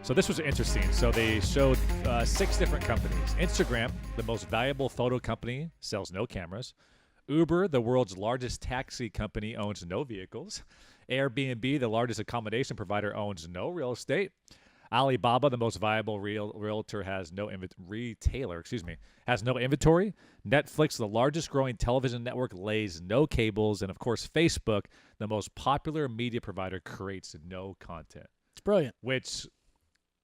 So this was interesting. So they showed 6 different companies. Instagram, the most valuable photo company, sells no cameras. Uber, the world's largest taxi company, owns no vehicles. Airbnb, the largest accommodation provider, owns no real estate. Alibaba, the most viable realtor, has no retailer, has no inventory. Netflix, the largest growing television network, lays no cables, and of course, Facebook, the most popular media provider, creates no content. It's brilliant. Which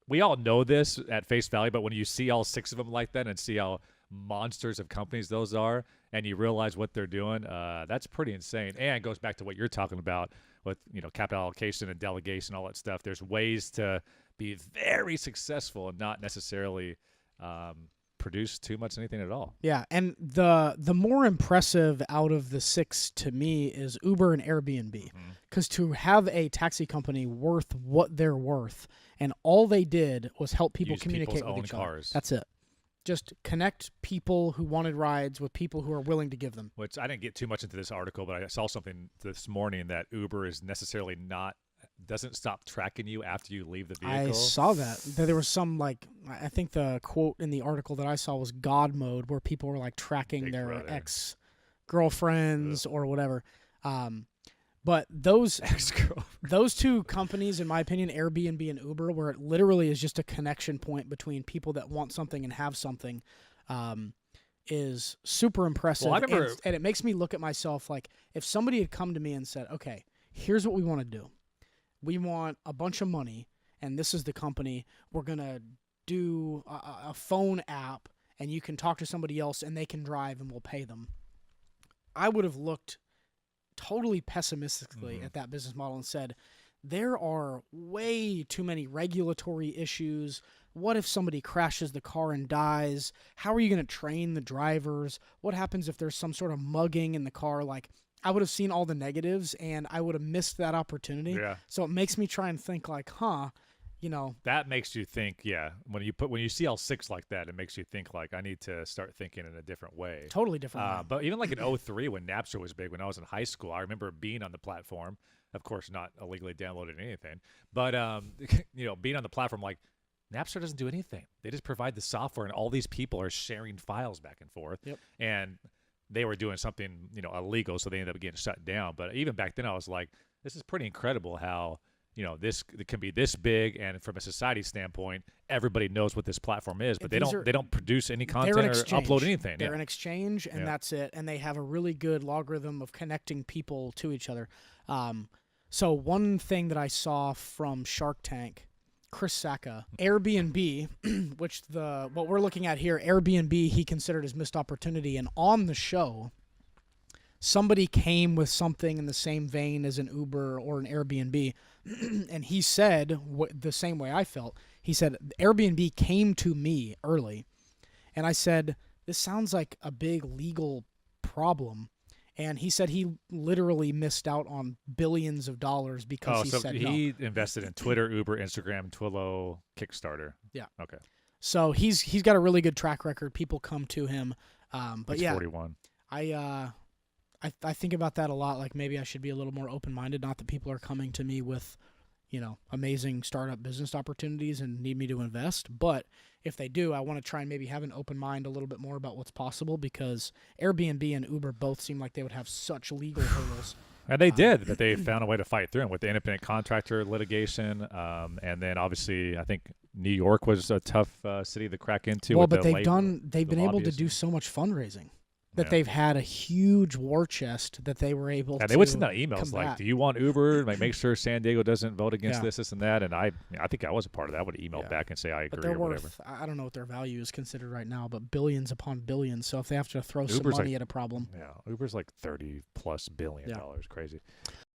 we all know this at face value, but when you see all 6 of them like that and see how monsters of companies those are, and you realize what they're doing, that's pretty insane. And it goes back to what you're talking about with capital allocation and delegation, all that stuff. There's ways to be very successful and not necessarily produce too much anything at all. Yeah, and the more impressive out of the 6 to me is Uber and Airbnb, because to have a taxi company worth what they're worth, and all they did was help people communicate with each other. That's it. Just connect people who wanted rides with people who are willing to give them. Which I didn't get too much into this article, but I saw something this morning that Uber is necessarily doesn't stop tracking you after you leave the vehicle. I saw that. There was some, I think the quote in the article that I saw was God mode, where people were tracking their ex-girlfriends or whatever. But those 2 companies, in my opinion, Airbnb and Uber, where it literally is just a connection point between people that want something and have something, is super impressive. Well, I remember, and it makes me look at myself like, if somebody had come to me and said, okay, here's what we want to do. We want a bunch of money, and this is the company. We're going to do a phone app, and you can talk to somebody else, and they can drive, and we'll pay them. I would have looked totally pessimistically at that business model and said, there are way too many regulatory issues. What if somebody crashes the car and dies? How are you going to train the drivers? What happens if there's some sort of mugging in the car? I would have seen all the negatives, and I would have missed that opportunity. Yeah. So it makes me try and think that makes you think, when you see all 6 like that, it makes you think I need to start thinking in a different way. Totally different way. But even in 2003 when Napster was big, when I was in high school, I remember being on the platform, of course not illegally downloading anything, but being on the platform, Napster doesn't do anything. They just provide the software, and all these people are sharing files back and forth. Yep. And they were doing something, illegal, so they ended up getting shut down. But even back then I was like, this is pretty incredible how this can be this big, and from a society standpoint, everybody knows what this platform is, but they don't produce any content or upload anything. They're an exchange, and that's it. And they have a really good logarithm of connecting people to each other. So one thing that I saw from Shark Tank, Chris Sacca, Airbnb, which what we're looking at here, Airbnb, he considered as missed opportunity, and on the show, somebody came with something in the same vein as an Uber or an Airbnb, and he said the same way I felt. He said, Airbnb came to me early, and I said, this sounds like a big legal problem. And he said he literally missed out on billions of dollars because he invested in Twitter, Uber, Instagram, Twilio, Kickstarter. Yeah. Okay. So he's got a really good track record. People come to him. But he's 41. I think about that a lot. Maybe I should be a little more open-minded. Not that people are coming to me with, amazing startup business opportunities and need me to invest. But if they do, I want to try and maybe have an open mind a little bit more about what's possible, because Airbnb and Uber both seem like they would have such legal hurdles. And they did, but they found a way to fight through them with the independent contractor litigation. And then obviously, I think New York was a tough city to crack into. Well, but they've been able to do so much fundraising that they've had a huge war chest that they were able to. They would send out emails combat. do you want Uber? Make sure San Diego doesn't vote against this and that. And I think I was a part of that. I would email back and say I agree or whatever. I don't know what their value is considered right now, but billions upon billions. So if they have to throw some money at a problem. Yeah, Uber's $30+ billion. Crazy.